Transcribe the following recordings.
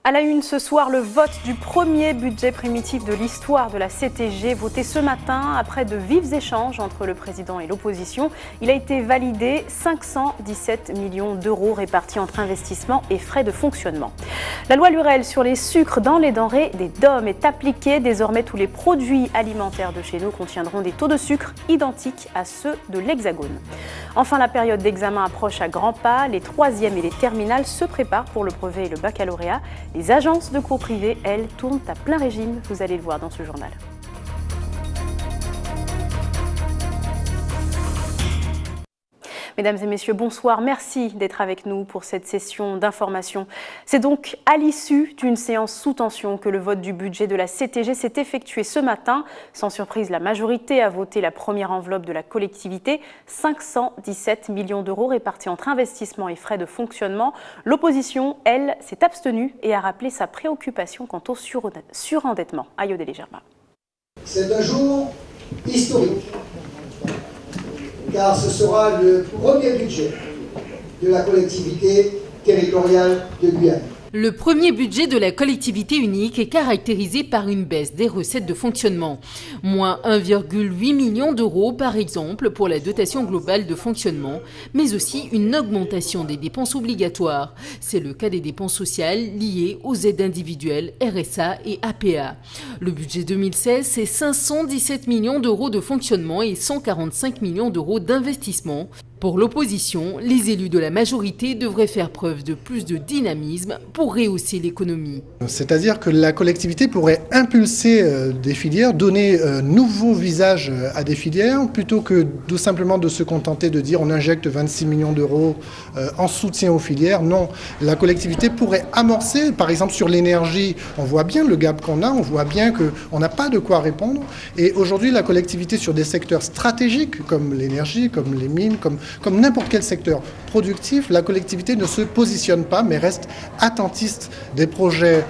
À la une ce soir, le vote du premier budget primitif de l'histoire de la CTG, voté ce matin après de vifs échanges entre le président et l'opposition. Il a été validé, 517 millions d'euros répartis entre investissements et frais de fonctionnement. La loi Lurel sur les sucres dans les denrées des DOM est appliquée. Désormais, tous les produits alimentaires de chez nous contiendront des taux de sucre identiques à ceux de l'Hexagone. Enfin, la période d'examen approche à grands pas. Les troisièmes et les terminales se préparent pour le brevet et le baccalauréat. Les agences de cours privées, elles, tournent à plein régime. Vous allez le voir dans ce journal. Mesdames et messieurs, bonsoir. Merci d'être avec nous pour cette session d'information. C'est donc à l'issue d'une séance sous tension que le vote du budget de la CTG s'est effectué ce matin. Sans surprise, la majorité a voté la première enveloppe de la collectivité, 517 millions d'euros répartis entre investissements et frais de fonctionnement. L'opposition, elle, s'est abstenue et a rappelé sa préoccupation quant au surendettement. Ayodele Germain. C'est un jour historique, car ce sera le premier budget de la collectivité territoriale de Guyane. Le premier budget de la collectivité unique est caractérisé par une baisse des recettes de fonctionnement. Moins 1,8 million d'euros par exemple pour la dotation globale de fonctionnement, mais aussi une augmentation des dépenses obligatoires. C'est le cas des dépenses sociales liées aux aides individuelles, RSA et APA. Le budget 2016, c'est 517 millions d'euros de fonctionnement et 145 millions d'euros d'investissement. Pour l'opposition, les élus de la majorité devraient faire preuve de plus de dynamisme pour rehausser l'économie. C'est-à-dire que la collectivité pourrait impulser des filières, donner nouveau visage à des filières, plutôt que tout simplement de se contenter de dire on injecte 26 millions d'euros en soutien aux filières. Non, la collectivité pourrait amorcer, par exemple sur l'énergie, on voit bien le gap qu'on a, on voit bien qu'on n'a pas de quoi répondre. Et aujourd'hui, la collectivité sur des secteurs stratégiques comme l'énergie, comme les mines, comme n'importe quel secteur productif, la collectivité ne se positionne pas, mais reste attentiste des projets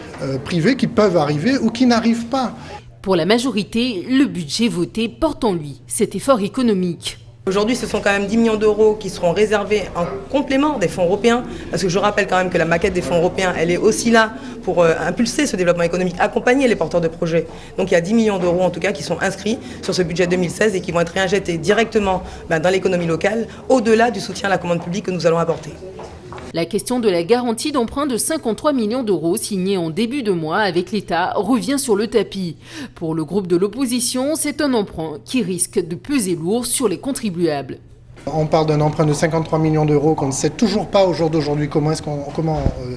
privés qui peuvent arriver ou qui n'arrivent pas. Pour la majorité, le budget voté porte en lui cet effort économique. Aujourd'hui, ce sont quand même 10 millions d'euros qui seront réservés en complément des fonds européens, parce que je rappelle quand même que la maquette des fonds européens, elle est aussi là pour impulser ce développement économique, accompagner les porteurs de projets. Donc il y a 10 millions d'euros en tout cas qui sont inscrits sur ce budget 2016 et qui vont être réinjectés directement dans l'économie locale, au-delà du soutien à la commande publique que nous allons apporter. La question de la garantie d'emprunt de 53 millions d'euros signée en début de mois avec l'État revient sur le tapis. Pour le groupe de l'opposition, c'est un emprunt qui risque de peser lourd sur les contribuables. On parle d'un emprunt de 53 millions d'euros qu'on ne sait toujours pas au jour d'aujourd'hui comment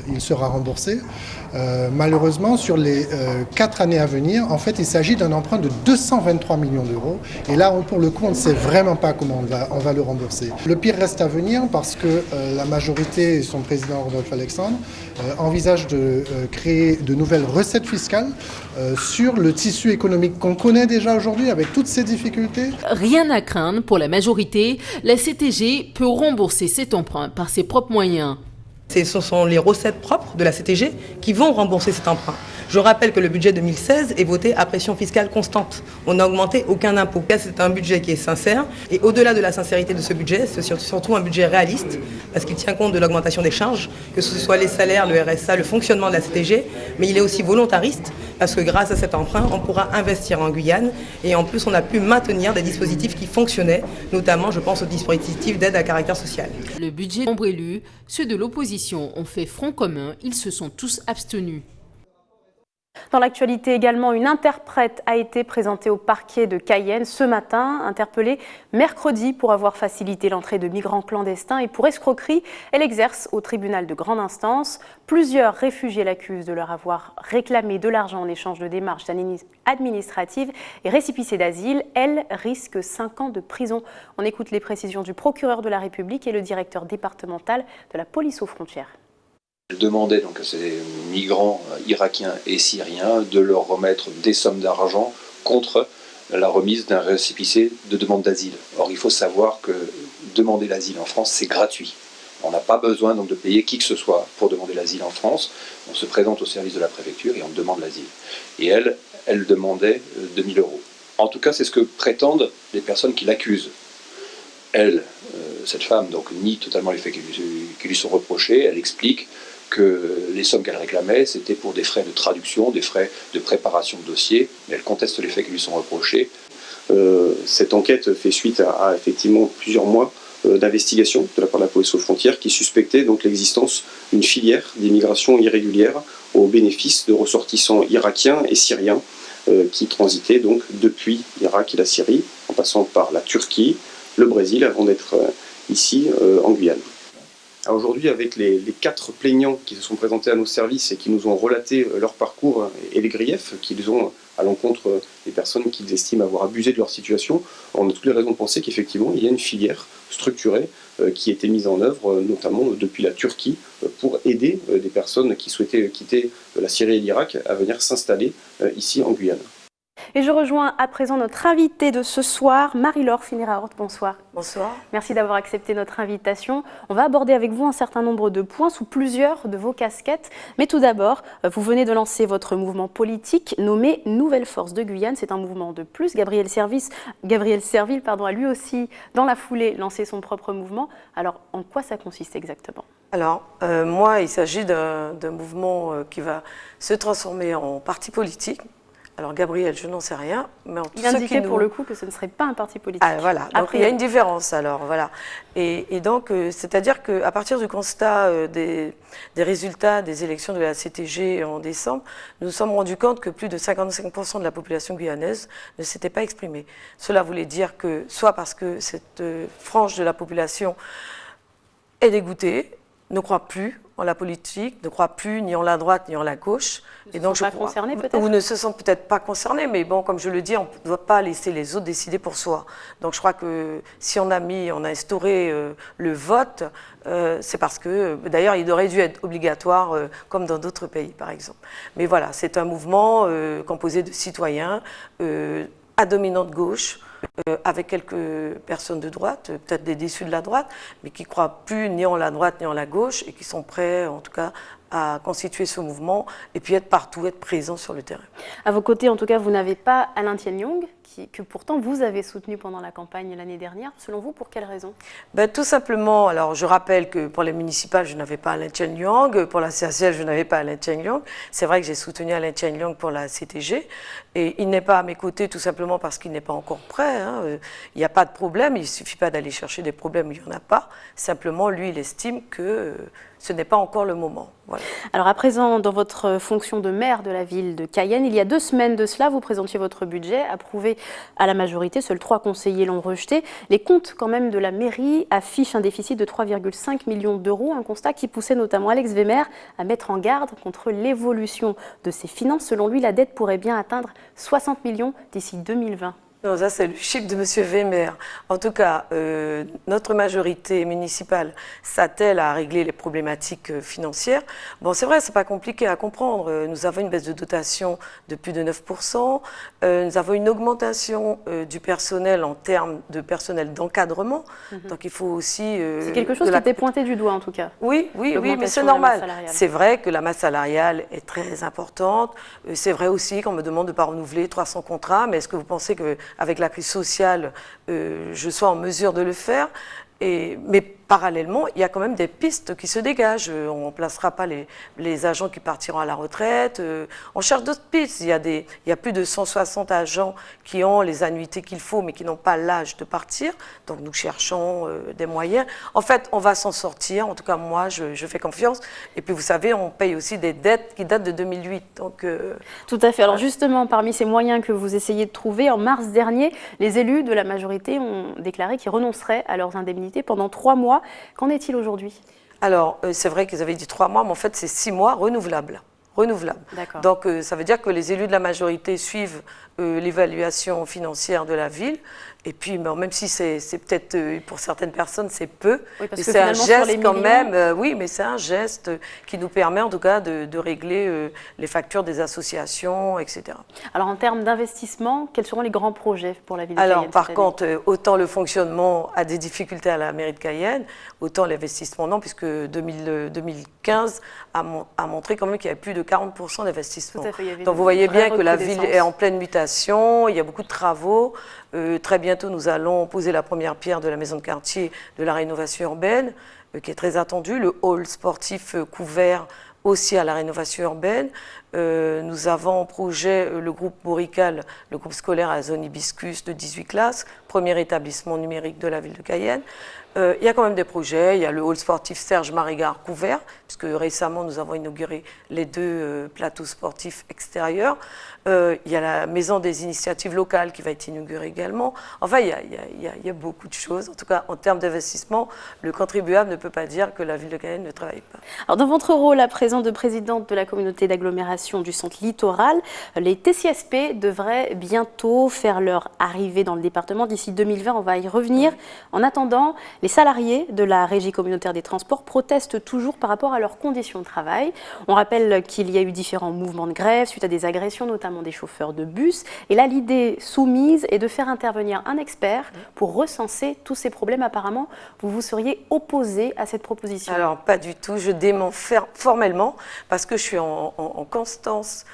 il sera remboursé. Malheureusement, sur les 4 années à venir, en fait, il s'agit d'un emprunt de 223 millions d'euros. Et là, pour le coup, on ne sait vraiment pas comment on va le rembourser. Le pire reste à venir parce que la majorité et son président Rodolphe Alexandre envisagent de créer de nouvelles recettes fiscales sur le tissu économique qu'on connaît déjà aujourd'hui avec toutes ces difficultés. Rien à craindre pour la majorité. La CTG peut rembourser cet emprunt par ses propres moyens. Ce sont les recettes propres de la CTG qui vont rembourser cet emprunt. Je rappelle que le budget 2016 est voté à pression fiscale constante. On n'a augmenté aucun impôt. C'est un budget qui est sincère. Et au-delà de la sincérité de ce budget, c'est surtout un budget réaliste parce qu'il tient compte de l'augmentation des charges, que ce soit les salaires, le RSA, le fonctionnement de la CTG. Mais il est aussi volontariste parce que grâce à cet emprunt, on pourra investir en Guyane. Et en plus, on a pu maintenir des dispositifs qui fonctionnaient, notamment, je pense, aux dispositifs d'aide à caractère social. Le budget nombre élu, ceux de l'opposition ont fait front commun. Ils se sont tous abstenus. Dans l'actualité également, une interprète a été présentée au parquet de Cayenne ce matin, interpellée mercredi pour avoir facilité l'entrée de migrants clandestins et pour escroquerie. Elle exerce au tribunal de grande instance. Plusieurs réfugiés l'accusent de leur avoir réclamé de l'argent en échange de démarches administratives et récépissés d'asile. Elle risque 5 ans de prison. On écoute les précisions du procureur de la République et le directeur départemental de la police aux frontières. Elle demandait donc à ces migrants irakiens et syriens de leur remettre des sommes d'argent contre la remise d'un récépissé de demande d'asile. Or, il faut savoir que demander l'asile en France, c'est gratuit. On n'a pas besoin donc de payer qui que ce soit pour demander l'asile en France. On se présente au service de la préfecture et on demande l'asile. Et elle demandait 2 000 euros. En tout cas, c'est ce que prétendent les personnes qui l'accusent. Elle, cette femme, donc nie totalement les faits qui lui sont reprochés. Elle explique que les sommes qu'elle réclamait, c'était pour des frais de traduction, des frais de préparation de dossier, mais elle conteste les faits qui lui sont reprochés. Cette enquête fait suite à effectivement plusieurs mois d'investigation de la part de la police aux frontières qui suspectait donc l'existence d'une filière d'immigration irrégulière au bénéfice de ressortissants irakiens et syriens qui transitaient donc depuis l'Irak et la Syrie, en passant par la Turquie, le Brésil, avant d'être ici en Guyane. Aujourd'hui, avec les 4 plaignants qui se sont présentés à nos services et qui nous ont relaté leur parcours et les griefs qu'ils ont à l'encontre des personnes qu'ils estiment avoir abusé de leur situation, on a toutes les raisons de penser qu'effectivement, il y a une filière structurée qui a été mise en œuvre, notamment depuis la Turquie, pour aider des personnes qui souhaitaient quitter la Syrie et l'Irak à venir s'installer ici en Guyane. Et je rejoins à présent notre invitée de ce soir, Marie-Laure Finira-Hort. Bonsoir. Bonsoir. Merci d'avoir accepté notre invitation. On va aborder avec vous un certain nombre de points sous plusieurs de vos casquettes. Mais tout d'abord, vous venez de lancer votre mouvement politique nommé Nouvelle Force de Guyane. C'est un mouvement de plus. Gabriel Serville a lui aussi, dans la foulée, lancé son propre mouvement. Alors, en quoi ça consiste exactement ? Alors, moi, il s'agit d'un mouvement qui va se transformer en parti politique. Alors Gabriel, je n'en sais rien, mais en tout il indiquait pour le coup que ce ne serait pas un parti politique. Ah, voilà, donc il y a une différence alors, voilà. Et donc, c'est-à-dire qu'à partir du constat des résultats des élections de la CTG en décembre, nous nous sommes rendus compte que plus de 55% de la population guyanaise ne s'était pas exprimée. Cela voulait dire que, soit parce que cette frange de la population est dégoûtée, ne croit plus en la politique, ne croit plus ni en la droite ni en la gauche. Et donc je crois, concernés peut-être, ou ne se sentent peut-être pas concernés, mais bon, comme je le dis, on ne doit pas laisser les autres décider pour soi. Donc je crois que si on a instauré le vote, c'est parce que, d'ailleurs, il aurait dû être obligatoire, comme dans d'autres pays, par exemple. Mais voilà, c'est un mouvement composé de citoyens à dominante gauche, avec quelques personnes de droite, peut-être des déçus de la droite, mais qui ne croient plus ni en la droite ni en la gauche et qui sont prêts, en tout cas, à constituer ce mouvement et puis être partout, être présent sur le terrain. À vos côtés, en tout cas, vous n'avez pas Alain Thienne-Young, que pourtant vous avez soutenu pendant la campagne l'année dernière. Selon vous, pour quelles raisons ? Tout simplement, alors je rappelle que pour les municipales, je n'avais pas Alain Thienne-Young, pour la CACL, je n'avais pas Alain Thienne-Young. C'est vrai que j'ai soutenu Alain Thienne-Young pour la CTG et il n'est pas à mes côtés tout simplement parce qu'il n'est pas encore prêt. Hein. Il n'y a pas de problème, il ne suffit pas d'aller chercher des problèmes où il n'y en a pas. Simplement, lui, il estime que ce n'est pas encore le moment. Voilà. Alors à présent, dans votre fonction de maire de la ville de Cayenne, il y a 2 semaines de cela, vous présentiez votre budget approuvé à la majorité. Seuls 3 conseillers l'ont rejeté. Les comptes quand même de la mairie affichent un déficit de 3,5 millions d'euros, un constat qui poussait notamment Alex Wemer à mettre en garde contre l'évolution de ses finances. Selon lui, la dette pourrait bien atteindre 60 millions d'ici 2020. Non, ça c'est le chiffre de M. Wemer. En tout cas, notre majorité municipale s'attelle à régler les problématiques financières. Bon, c'est vrai, c'est pas compliqué à comprendre. Nous avons une baisse de dotation de plus de 9%. Nous avons une augmentation du personnel en termes de personnel d'encadrement. Donc il faut aussi... c'est quelque chose qui était pointé du doigt en tout cas. Oui, mais c'est normal. C'est vrai que la masse salariale est très importante. C'est vrai aussi qu'on me demande de ne pas renouveler 300 contrats. Mais est-ce que vous pensez que avec la crise sociale, je sois en mesure de le faire? Mais parallèlement, il y a quand même des pistes qui se dégagent. On ne remplacera pas les agents qui partiront à la retraite. On cherche d'autres pistes. Il y a plus de 160 agents qui ont les annuités qu'il faut, mais qui n'ont pas l'âge de partir. Donc nous cherchons des moyens. En fait, on va s'en sortir. En tout cas, moi, je fais confiance. Et puis, vous savez, on paye aussi des dettes qui datent de 2008. Donc, tout à fait. Alors justement, parmi ces moyens que vous essayez de trouver, en mars dernier, les élus de la majorité ont déclaré qu'ils renonceraient à leurs indemnités pendant 3 mois. Qu'en est-il aujourd'hui ? Alors, c'est vrai qu'ils avaient dit 3 mois, mais en fait, c'est 6 mois renouvelables. Donc, ça veut dire que les élus de la majorité suivent l'évaluation financière de la ville. Et puis, même si c'est peut-être, pour certaines personnes, c'est peu, oui, mais c'est un geste quand même, oui, mais c'est un geste qui nous permet en tout cas de régler les factures des associations, etc. Alors, en termes d'investissement, quels seront les grands projets pour la ville de Cayenne ? Alors, par contre, autant le fonctionnement a des difficultés à la mairie de Cayenne, autant l'investissement non, puisque 2015 a montré quand même qu'il y avait plus de 40% d'investissement. Donc, vous voyez bien que la ville est en pleine mutation, il y a beaucoup de travaux. Très bientôt, nous allons poser la première pierre de la maison de quartier de la rénovation urbaine. qui est très attendu, le hall sportif couvert aussi à la rénovation urbaine. Nous avons en projet le groupe Bourrical, le groupe scolaire à la zone Hibiscus de 18 classes, premier établissement numérique de la ville de Cayenne. Il y a quand même des projets, il y a le hall sportif Serge Marigard couvert, puisque récemment nous avons inauguré les 2 plateaux sportifs extérieurs. Il y a la maison des initiatives locales qui va être inaugurée également. Enfin, il y a beaucoup de choses. En tout cas, en termes d'investissement, le contribuable ne peut pas dire que la ville de Cayenne ne travaille pas. Alors, dans votre rôle à présent de présidente de la communauté d'agglomération du centre littoral, les TCSP devraient bientôt faire leur arrivée dans le département. D'ici 2020, on va y revenir. En attendant, les salariés de la Régie communautaire des transports protestent toujours par rapport à leurs conditions de travail. On rappelle qu'il y a eu différents mouvements de grève suite à des agressions, notamment des chauffeurs de bus. Et là, l'idée soumise est de faire intervenir un expert pour recenser tous ces problèmes. Apparemment, vous vous seriez opposé à cette proposition. Alors, pas du tout. Je dément formellement parce que je suis en constance,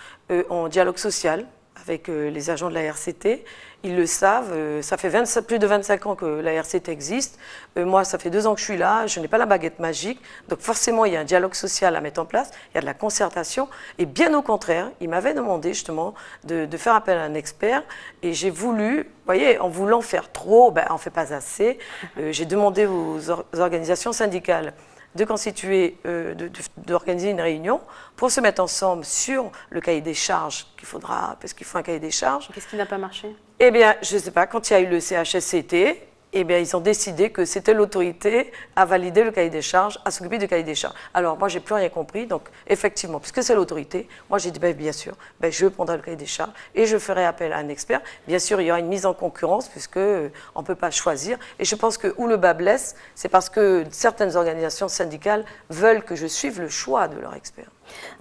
en dialogue social avec les agents de la RCT. Ils le savent, ça fait plus de 25 ans que la RCT existe. Moi, ça fait 2 ans que je suis là, je n'ai pas la baguette magique. Donc forcément, il y a un dialogue social à mettre en place, il y a de la concertation. Et bien au contraire, ils m'avaient demandé justement de faire appel à un expert. Et j'ai voulu, vous voyez, en voulant faire trop, on ne fait pas assez. J'ai demandé aux organisations syndicales de constituer, d'organiser une réunion pour se mettre ensemble sur le cahier des charges qu'il faudra, parce qu'il faut un cahier des charges. Qu'est-ce qui n'a pas marché? Eh bien, je ne sais pas, quand il y a eu le CHSCT, eh bien, ils ont décidé que c'était l'autorité à valider le cahier des charges, à s'occuper du cahier des charges. Alors, moi, je n'ai plus rien compris. Donc, effectivement, puisque c'est l'autorité, moi, j'ai dit, bien sûr, je prendrai le cahier des charges et je ferai appel à un expert. Bien sûr, il y aura une mise en concurrence puisque on ne peut pas choisir. Et je pense que où le bas blesse, c'est parce que certaines organisations syndicales veulent que je suive le choix de leur expert.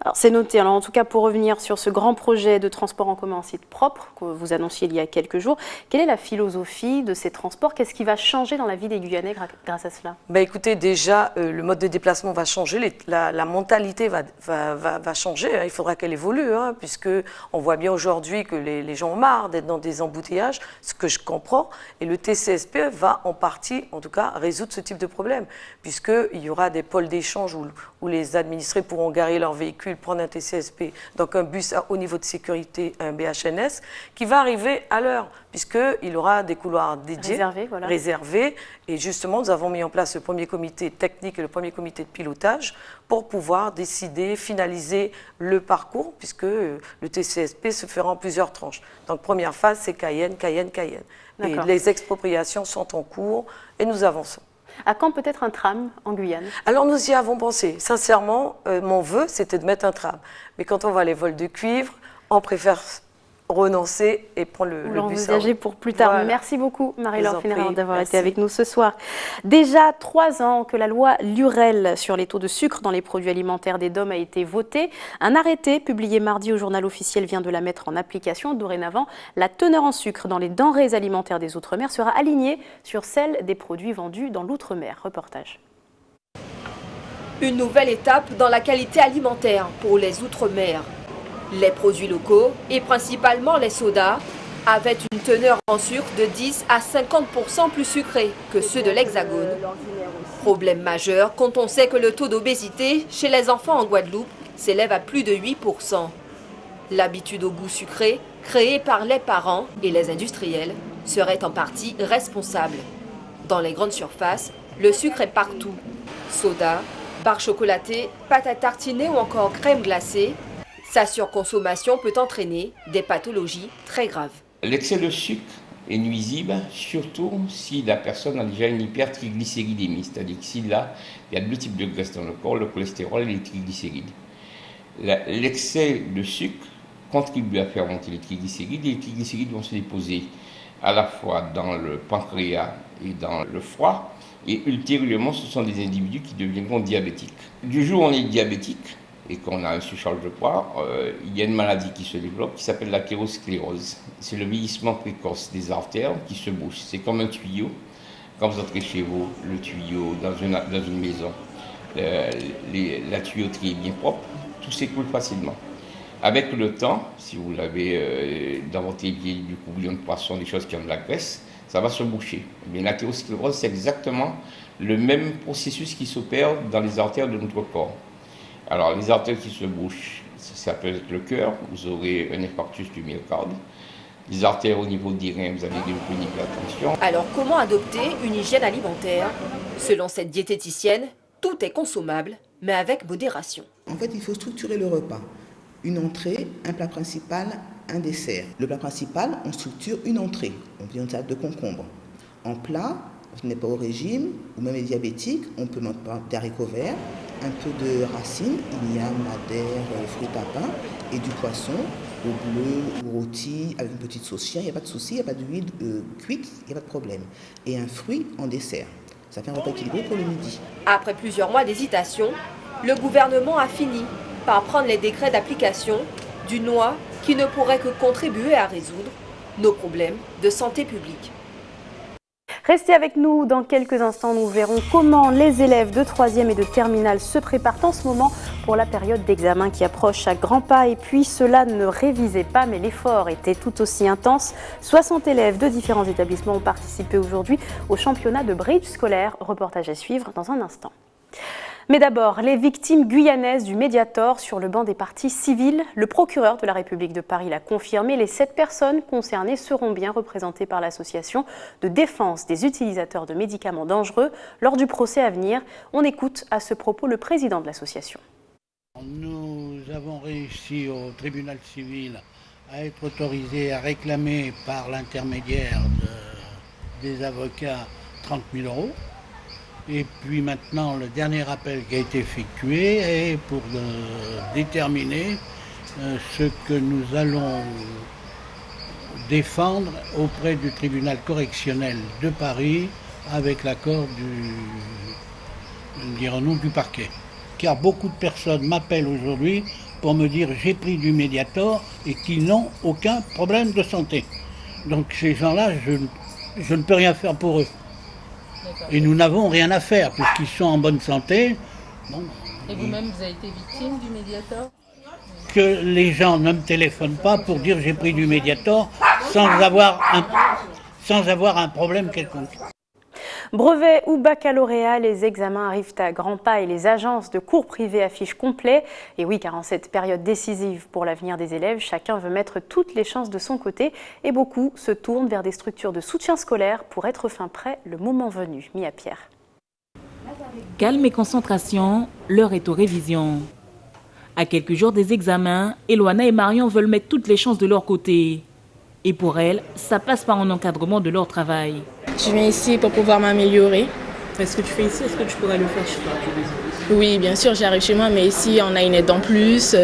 Alors c'est noté. Alors en tout cas, pour revenir sur ce grand projet de transport en commun en site propre que vous annonciez il y a quelques jours, quelle est la philosophie de ces transports? Qu'est-ce qui va changer dans la vie des Guyanais grâce à cela? Écoutez, déjà, le mode de déplacement va changer, la mentalité va changer. Il faudra qu'elle évolue, puisque on voit bien aujourd'hui que les gens ont marre d'être dans des embouteillages, ce que je comprends. Et le TCSP va en partie, en tout cas, résoudre ce type de problème, puisqu'il y aura des pôles d'échange où les administrés pourront garer leur véhicule, prendre un TCSP, donc un bus à haut niveau de sécurité, un BHNS, qui va arriver à l'heure, puisqu'il aura des couloirs dédiés, réservés. Et justement, nous avons mis en place le premier comité technique et le premier comité de pilotage pour pouvoir décider, finaliser le parcours, puisque le TCSP se fera en plusieurs tranches. Donc, première phase, c'est Cayenne, Cayenne, Cayenne. Et les expropriations sont en cours et nous avançons. À quand peut-être un tram en Guyane? Alors nous y avons pensé. Sincèrement, mon vœu, c'était de mettre un tram. Mais quand on voit les vols de cuivre, on préfère renoncer et prendre le bus. L'envisager pour plus tard. Voilà. Merci beaucoup, Marie-Laure Fénéral, d'avoir été avec nous ce soir. Déjà 3 ans que la loi Lurel sur les taux de sucre dans les produits alimentaires des DOM a été votée. Un arrêté publié mardi au journal officiel vient de la mettre en application. Dorénavant, la teneur en sucre dans les denrées alimentaires des Outre-mer sera alignée sur celle des produits vendus dans l'Outre-mer. Reportage. Une nouvelle étape dans la qualité alimentaire pour les Outre-mer. Les produits locaux, et principalement les sodas, avaient une teneur en sucre de 10 à 50% plus sucrée que ceux de l'Hexagone. Problème majeur quand on sait que le taux d'obésité chez les enfants en Guadeloupe s'élève à plus de 8%. L'habitude au goût sucré, créée par les parents et les industriels, serait en partie responsable. Dans les grandes surfaces, le sucre est partout. Soda, barres chocolatées, pâtes à tartiner ou encore crème glacée. Sa surconsommation peut entraîner des pathologies très graves. L'excès de sucre est nuisible, surtout si la personne a déjà une hypertriglycéridémie, c'est-à-dire que s'il y a 2 types de graisse dans le corps, le cholestérol et les triglycérides. L'excès de sucre contribue à faire monter les triglycérides, et les triglycérides vont se déposer à la fois dans le pancréas et dans le foie, et ultérieurement, ce sont des individus qui deviendront diabétiques. Du jour où on est diabétique, et qu'on a un surcharge de poids, il y a une maladie qui se développe qui s'appelle l'athérosclérose. C'est le vieillissement précoce des artères qui se bouchent. C'est comme un tuyau. Quand vous entrez chez vous, le tuyau dans une maison, la tuyauterie est bien propre, tout s'écoule facilement. Avec le temps, si vous l'avez dans votre évier du coup, bouillon de poisson, des choses qui ont de la graisse, ça va se boucher. Mais l'athérosclérose, c'est exactement le même processus qui s'opère dans les artères de notre corps. Alors, les artères qui se bouchent, ça peut être le cœur, vous aurez un infarctus du myocarde. Les artères au niveau des reins, vous avez une hypertension. Alors, comment adopter une hygiène alimentaire? Selon cette diététicienne, tout est consommable, mais avec modération. En fait, il faut structurer le repas. Une entrée, un plat principal, un dessert. Le plat principal, on structure une entrée. On fait une salade de concombre. En plat, on n'est pas au régime, ou même les diabétiques, on peut mettre d'haricots verts, un peu de racines, igname, madère, fruits à pain, et du poisson, au bleu ou rôti, avec une petite sauce chien, il n'y a pas de souci, il n'y a pas d'huile cuite, il n'y a pas de problème. Et un fruit en dessert. Ça fait un repas équilibré pour le midi. Après plusieurs mois d'hésitation, le gouvernement a fini par prendre les décrets d'application d'une loi qui ne pourrait que contribuer à résoudre nos problèmes de santé publique. Restez avec nous, dans quelques instants nous verrons comment les élèves de 3e et de terminale se préparent en ce moment pour la période d'examen qui approche à grands pas. Et puis cela ne révisait pas, mais l'effort était tout aussi intense. 60 élèves de différents établissements ont participé aujourd'hui au championnat de bridge scolaire. Reportage à suivre dans un instant. Mais d'abord, les victimes guyanaises du Mediator sur le banc des parties civiles. Le procureur de la République de Paris l'a confirmé. Les 7 personnes concernées seront bien représentées par l'association de défense des utilisateurs de médicaments dangereux lors du procès à venir. On écoute à ce propos le président de l'association. Nous avons réussi au tribunal civil à être autorisés à réclamer par l'intermédiaire des avocats 30 000 €. Et puis maintenant, le dernier appel qui a été effectué est pour déterminer ce que nous allons défendre auprès du tribunal correctionnel de Paris avec l'accord du parquet. Car beaucoup de personnes m'appellent aujourd'hui pour me dire j'ai pris du Mediator et qu'ils n'ont aucun problème de santé. Donc ces gens-là, je ne peux rien faire pour eux. Et nous n'avons rien à faire puisqu'ils sont en bonne santé. Bon, et vous-même, vous avez été victime du Mediator? Que les gens ne me téléphonent pas pour dire j'ai pris du Mediator sans avoir un problème quelconque. Brevet ou baccalauréat, les examens arrivent à grands pas et les agences de cours privés affichent complet. Et oui, car en cette période décisive pour l'avenir des élèves, chacun veut mettre toutes les chances de son côté et beaucoup se tournent vers des structures de soutien scolaire pour être fin prêt le moment venu. Mia Pierre. Calme et concentration, l'heure est aux révisions. À quelques jours des examens, Eloana et Marion veulent mettre toutes les chances de leur côté. Et pour elles, ça passe par un encadrement de leur travail. Je viens ici pour pouvoir m'améliorer. Est-ce que tu fais ici? Est-ce que tu pourrais le faire chez toi? Oui, bien sûr, j'arrive chez moi, mais ici, on a une aide en plus.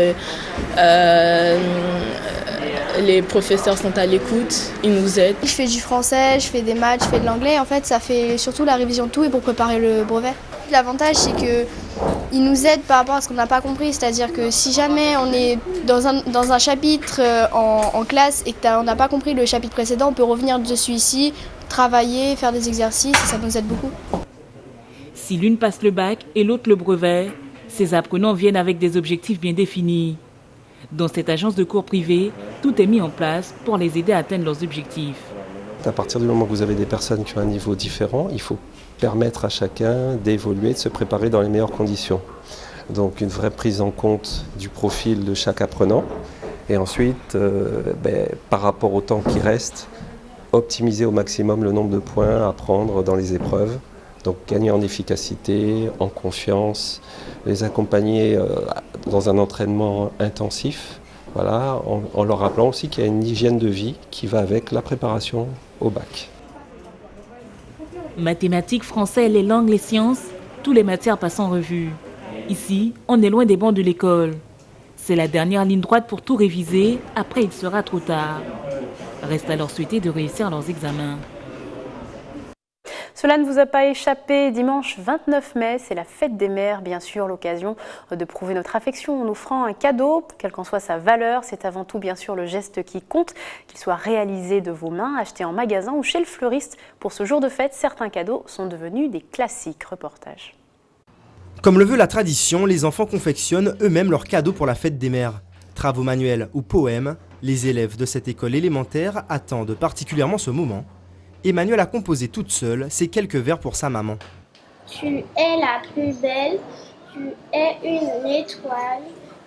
Les professeurs sont à l'écoute, ils nous aident. Je fais du français, je fais des maths, je fais de l'anglais. En fait, ça fait surtout la révision de tout et pour préparer le brevet. L'avantage, c'est qu'ils nous aident par rapport à ce qu'on n'a pas compris. C'est-à-dire que si jamais on est dans un chapitre en classe et qu'on n'a pas compris le chapitre précédent, on peut revenir dessus ici, travailler, faire des exercices et ça nous aide beaucoup. Si l'une passe le bac et l'autre le brevet, ces apprenants viennent avec des objectifs bien définis. Dans cette agence de cours privés, tout est mis en place pour les aider à atteindre leurs objectifs. À partir du moment où vous avez des personnes qui ont un niveau différent, il faut permettre à chacun d'évoluer, de se préparer dans les meilleures conditions. Donc une vraie prise en compte du profil de chaque apprenant. Et ensuite, par rapport au temps qui reste, optimiser au maximum le nombre de points à prendre dans les épreuves. Donc gagner en efficacité, en confiance, les accompagner dans un entraînement intensif, voilà, en leur rappelant aussi qu'il y a une hygiène de vie qui va avec la préparation au bac. Mathématiques, français, les langues, les sciences, toutes les matières passent en revue. Ici, on est loin des bancs de l'école. C'est la dernière ligne droite pour tout réviser, après il sera trop tard. Reste à leur souhaiter de réussir leurs examens. Cela ne vous a pas échappé, dimanche 29 mai, c'est la fête des mères, bien sûr, l'occasion de prouver notre affection en offrant un cadeau, quelle qu'en soit sa valeur. C'est avant tout, bien sûr, le geste qui compte, qu'il soit réalisé de vos mains, acheté en magasin ou chez le fleuriste. Pour ce jour de fête, certains cadeaux sont devenus des classiques. Reportage. Comme le veut la tradition, les enfants confectionnent eux-mêmes leurs cadeaux pour la fête des mères. Travaux manuels ou poèmes, les élèves de cette école élémentaire attendent particulièrement ce moment. Emmanuelle a composé toute seule ces quelques vers pour sa maman. Tu es la plus belle, tu es une étoile,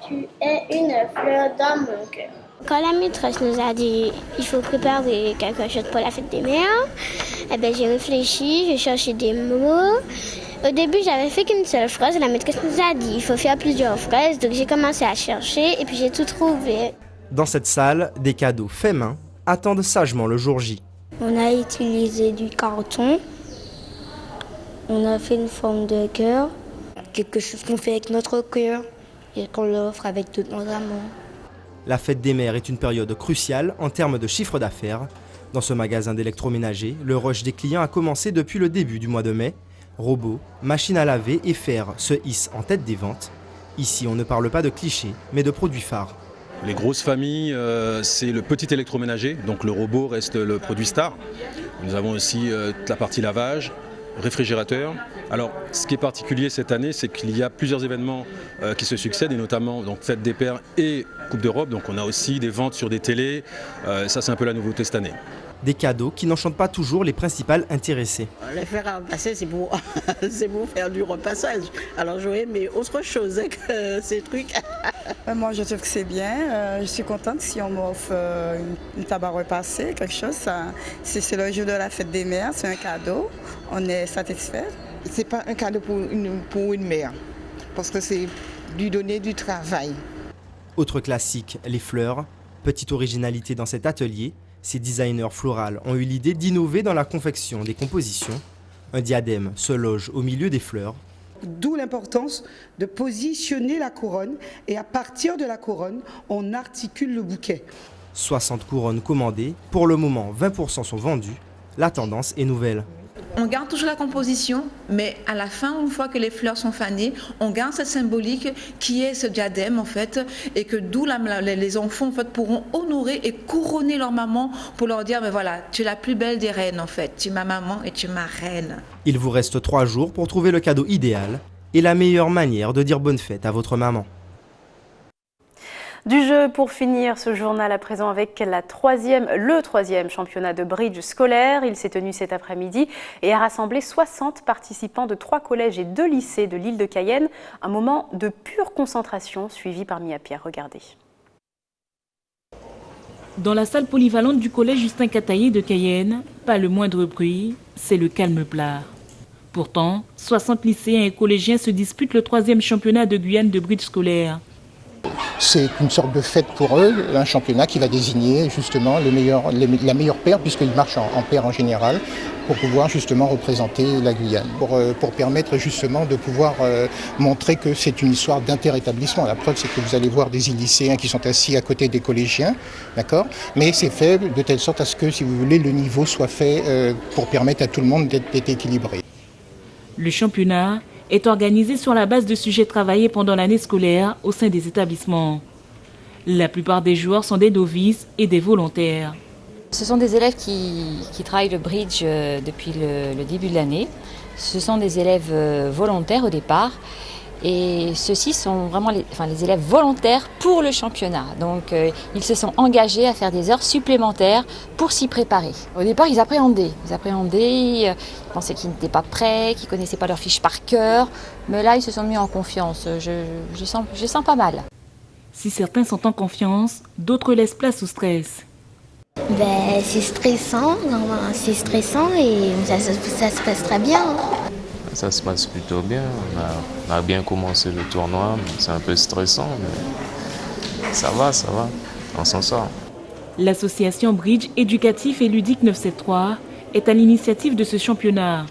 tu es une fleur dans mon cœur. Quand la maîtresse nous a dit qu'il faut préparer quelque chose pour la fête des mères, j'ai réfléchi, j'ai cherché des mots. Au début, j'avais fait qu'une seule phrase. La maîtresse nous a dit qu'il faut faire plusieurs phrases. Donc j'ai commencé à chercher et puis j'ai tout trouvé. Dans cette salle, des cadeaux faits main attendent sagement le jour J. On a utilisé du carton. On a fait une forme de cœur. Quelque chose qu'on fait avec notre cœur et qu'on l'offre avec tout notre amour. La fête des mères est une période cruciale en termes de chiffre d'affaires. Dans ce magasin d'électroménager, le rush des clients a commencé depuis le début du mois de mai. Robots, machines à laver et fer se hissent en tête des ventes. Ici, on ne parle pas de clichés, mais de produits phares. Les grosses familles, c'est le petit électroménager, donc le robot reste le produit star. Nous avons aussi toute la partie lavage, réfrigérateur. Alors, ce qui est particulier cette année, c'est qu'il y a plusieurs événements qui se succèdent, et notamment donc, Fête des Pères et Coupe d'Europe. Donc on a aussi des ventes sur des télés. Ça, c'est un peu la nouveauté cette année. Des cadeaux qui n'enchantent pas toujours les principales intéressés. Les fer à repasser, c'est pour faire du repassage. Alors j'aurais aimé autre chose que ces trucs. Moi, je trouve que c'est bien. Je suis contente si on m'offre une table à repasser, quelque chose. C'est le jour de la fête des mères, c'est un cadeau. On est satisfait. C'est pas un cadeau pour une mère, parce que c'est lui donner du travail. Autre classique, les fleurs. Petite originalité dans cet atelier. Ces designers floraux ont eu l'idée d'innover dans la confection des compositions. Un diadème se loge au milieu des fleurs. D'où l'importance de positionner la couronne et à partir de la couronne, on articule le bouquet. 60 couronnes commandées, pour le moment 20% sont vendues. La tendance est nouvelle. On garde toujours la composition, mais à la fin, une fois que les fleurs sont fanées, on garde cette symbolique qui est ce diadème en fait, et que d'où les enfants en fait pourront honorer et couronner leur maman pour leur dire, mais voilà, tu es la plus belle des reines en fait, tu es ma maman et tu es ma reine. Il vous reste 3 jours pour trouver le cadeau idéal et la meilleure manière de dire bonne fête à votre maman. Du jeu pour finir ce journal à présent avec le troisième championnat de bridge scolaire. Il s'est tenu cet après-midi et a rassemblé 60 participants de 3 collèges et 2 lycées de l'île de Cayenne. Un moment de pure concentration suivi par Mia Pierre. Regardez. Dans la salle polyvalente du collège Justin Cataillé de Cayenne, pas le moindre bruit, c'est le calme plat. Pourtant, 60 lycéens et collégiens se disputent le 3e championnat de Guyane de bridge scolaire. C'est une sorte de fête pour eux, un championnat qui va désigner justement la meilleure paire, puisqu'ils marchent en paire en général, pour pouvoir justement représenter la Guyane, pour permettre justement de pouvoir montrer que c'est une histoire d'inter-établissement. La preuve, c'est que vous allez voir des lycéens qui sont assis à côté des collégiens, d'accord ? Mais c'est fait de telle sorte à ce que, si vous voulez, le niveau soit fait pour permettre à tout le monde d'être équilibré. Le championnat est organisé sur la base de sujets travaillés pendant l'année scolaire au sein des établissements. La plupart des joueurs sont des novices et des volontaires. Ce sont des élèves qui travaillent le bridge depuis le début de l'année. Ce sont des élèves volontaires au départ. Et ceux-ci sont vraiment les élèves volontaires pour le championnat. Donc ils se sont engagés à faire des heures supplémentaires pour s'y préparer. Au départ, ils appréhendaient. Ils pensaient qu'ils n'étaient pas prêts, qu'ils ne connaissaient pas leur fiche par cœur. Mais là, ils se sont mis en confiance. Je sens pas mal. Si certains sont en confiance, d'autres laissent place au stress. C'est stressant et ça se passe très bien. Ça se passe plutôt bien. On a bien commencé le tournoi. C'est un peu stressant, mais ça va. On s'en sort. L'association Bridge éducatif et ludique 973 est à l'initiative de ce championnat.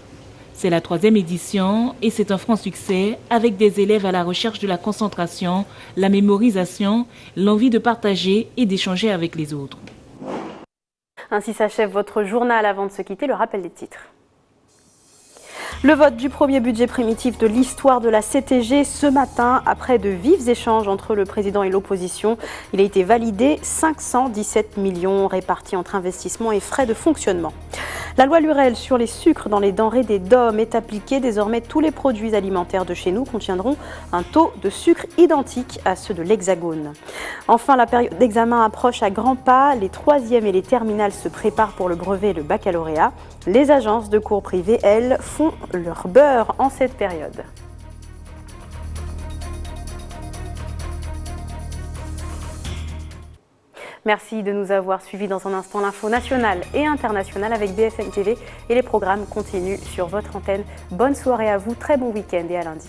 C'est la 3e édition et c'est un franc succès avec des élèves à la recherche de la concentration, la mémorisation, l'envie de partager et d'échanger avec les autres. Ainsi s'achève votre journal. Avant de se quitter, le rappel des titres. Le vote du premier budget primitif de l'histoire de la CTG ce matin, après de vifs échanges entre le président et l'opposition. Il a été validé, 517 millions répartis entre investissements et frais de fonctionnement. La loi Lurel sur les sucres dans les denrées des DOM est appliquée. Désormais, tous les produits alimentaires de chez nous contiendront un taux de sucre identique à ceux de l'Hexagone. Enfin, la période d'examen approche à grands pas. Les 3e et les terminales se préparent pour le brevet et le baccalauréat. Les agences de cours privées, elles, font leur beurre en cette période. Merci de nous avoir suivis. Dans un instant, l'info nationale et internationale avec BFM TV et les programmes continuent sur votre antenne. Bonne soirée à vous, très bon week-end et à lundi.